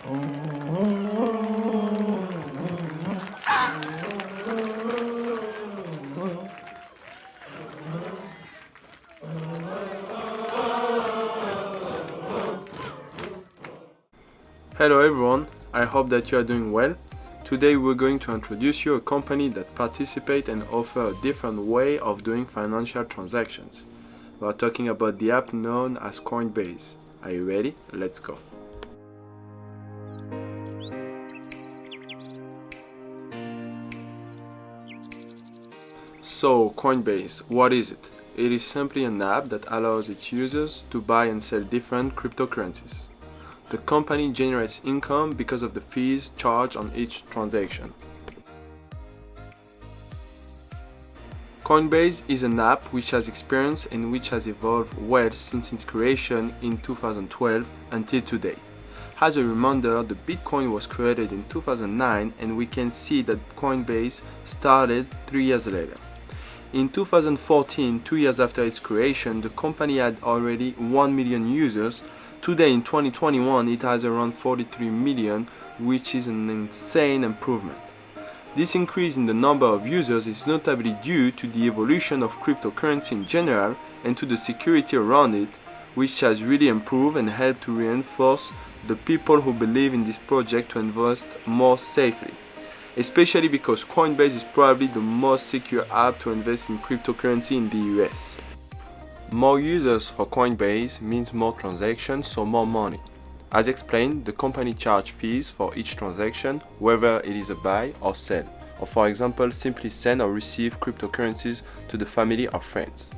Hello everyone, I hope that you are doing well. Today we're going to introduce you a company that participate and offer a different way of doing financial transactions. We are talking about the app known as Coinbase. Are you ready? Let's go. So Coinbase, what is it? It is simply an app that allows its users to buy and sell different cryptocurrencies. The company generates income because of the fees charged on each transaction. Coinbase is an app which has experience and which has evolved well since its creation in 2012 until today. As a reminder, the Bitcoin was created in 2009 and we can see that Coinbase started 3 years later. In 2014, 2 years after its creation, the company had already 1 million users. Today in 2021 it has around 43 million, which is an insane improvement. This increase in the number of users is notably due to the evolution of cryptocurrency in general and to the security around it, which has really improved and helped to reinforce the people who believe in this project to invest more safely. Especially because Coinbase is probably the most secure app to invest in cryptocurrency in the US. More users for Coinbase means more transactions, so more money. As explained, the company charges fees for each transaction, whether it is a buy or sell, or for example, simply send or receive cryptocurrencies to the family or friends.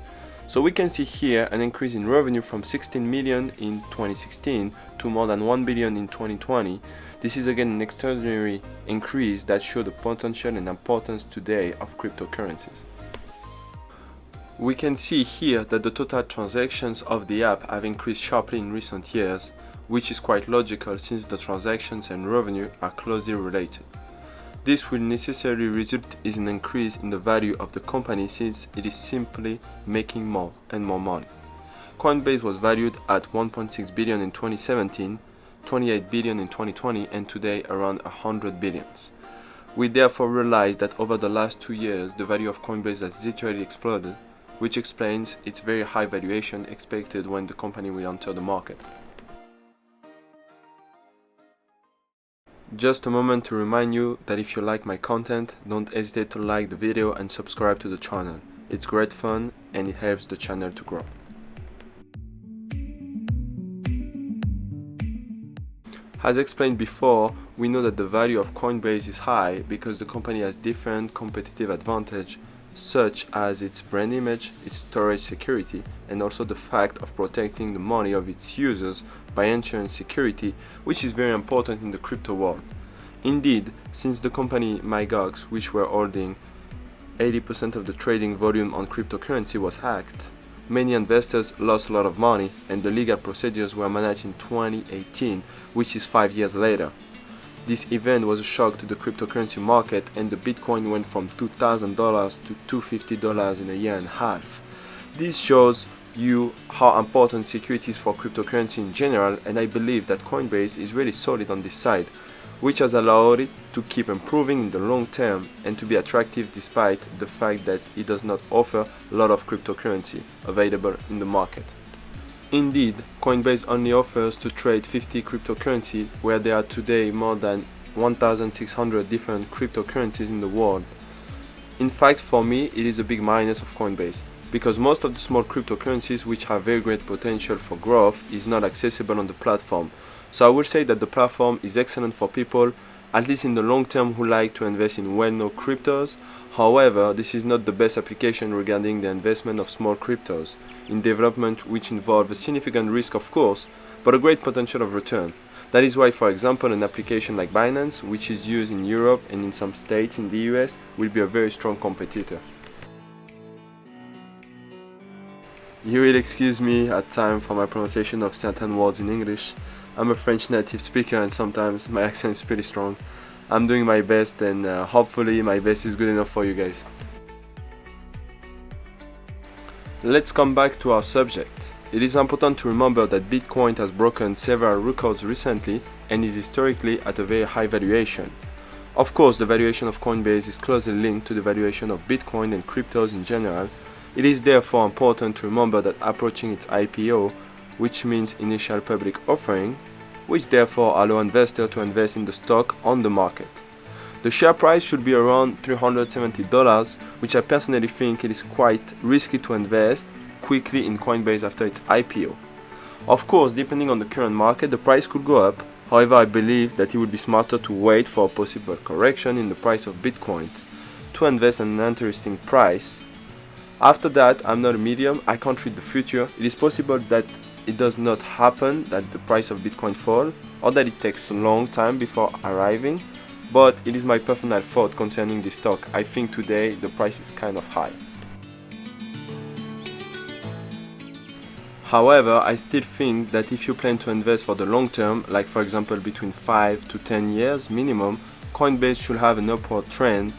So we can see here an increase in revenue from 16 million in 2016 to more than 1 billion in 2020. This is again an extraordinary increase that shows the potential and importance today of cryptocurrencies. We can see here that the total transactions of the app have increased sharply in recent years, which is quite logical since the transactions and revenue are closely related. This will necessarily result in an increase in the value of the company since it is simply making more and more money. Coinbase was valued at 1.6 billion in 2017, 28 billion in 2020 and today around 100 billions. We therefore realize that over the last 2 years the value of Coinbase has literally exploded, which explains its very high valuation expected when the company will enter the market. Just a moment to remind you that if you like my content, don't hesitate to like the video and subscribe to the channel. It's great fun and it helps the channel to grow. As explained before, we know that the value of Coinbase is high because the company has different competitive advantages such as its brand image, its storage security, and also the fact of protecting the money of its users by ensuring security, which is very important in the crypto world. Indeed, since the company MyGox, which were holding 80% of the trading volume on cryptocurrency, was hacked, many investors lost a lot of money and the legal procedures were managed in 2018, which is 5 years later. This event was a shock to the cryptocurrency market and the Bitcoin went from $2,000 to $250 in a year and a half. This shows you how important security is for cryptocurrency in general, and I believe that Coinbase is really solid on this side, which has allowed it to keep improving in the long term and to be attractive despite the fact that it does not offer a lot of cryptocurrency available in the market. Indeed, Coinbase only offers to trade 50 cryptocurrency, where there are today more than 1,600 different cryptocurrencies in the world. In fact, for me, it is a big minus of Coinbase, because most of the small cryptocurrencies which have very great potential for growth is not accessible on the platform. So I will say that the platform is excellent for people, at least in the long term, who like to invest in well-known cryptos. However, this is not the best application regarding the investment of small cryptos in development, which involve a significant risk of course, but a great potential of return. That is why, for example, an application like Binance, which is used in Europe and in some states in the US, will be a very strong competitor. You will excuse me at times for my pronunciation of certain words in English. I'm a French native speaker and sometimes my accent is pretty strong. I'm doing my best and hopefully my best is good enough for you guys. Let's come back to our subject. It is important to remember that Bitcoin has broken several records recently and is historically at a very high valuation. Of course, the valuation of Coinbase is closely linked to the valuation of Bitcoin and cryptos in general. It is therefore important to remember that approaching its IPO, which means initial public offering, which therefore allow investors to invest in the stock on the market. The share price should be around $370, which I personally think it is quite risky to invest quickly in Coinbase after its IPO. Of course, depending on the current market, the price could go up. However, I believe that it would be smarter to wait for a possible correction in the price of Bitcoin to invest in an interesting price. After that, I'm not a medium, I can't read the future. It is possible that it does not happen, that the price of Bitcoin fall, or that it takes a long time before arriving, but it is my personal thought concerning this stock. I think today the price is kind of high. However, I still think that if you plan to invest for the long term, like for example between 5 to 10 years minimum, Coinbase should have an upward trend.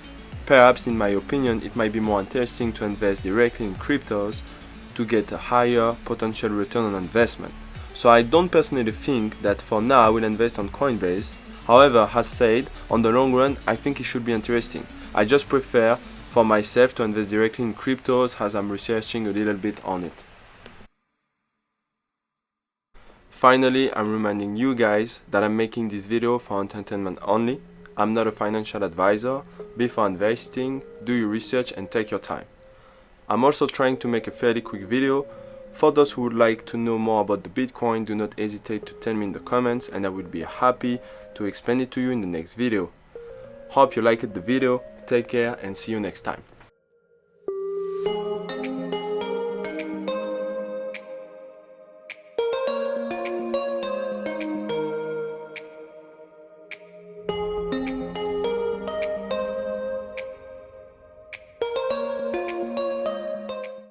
Perhaps in my opinion, it might be more interesting to invest directly in cryptos to get a higher potential return on investment. So I don't personally think that for now I will invest on Coinbase. However, as said, on the long run, I think it should be interesting. I just prefer for myself to invest directly in cryptos as I'm researching a little bit on it. Finally, I'm reminding you guys that I'm making this video for entertainment only. I'm not a financial advisor. Before investing, do your research and take your time. I'm also trying to make a fairly quick video. For those who would like to know more about the Bitcoin, do not hesitate to tell me in the comments and I will be happy to explain it to you in the next video. Hope you liked the video, take care and see you next time.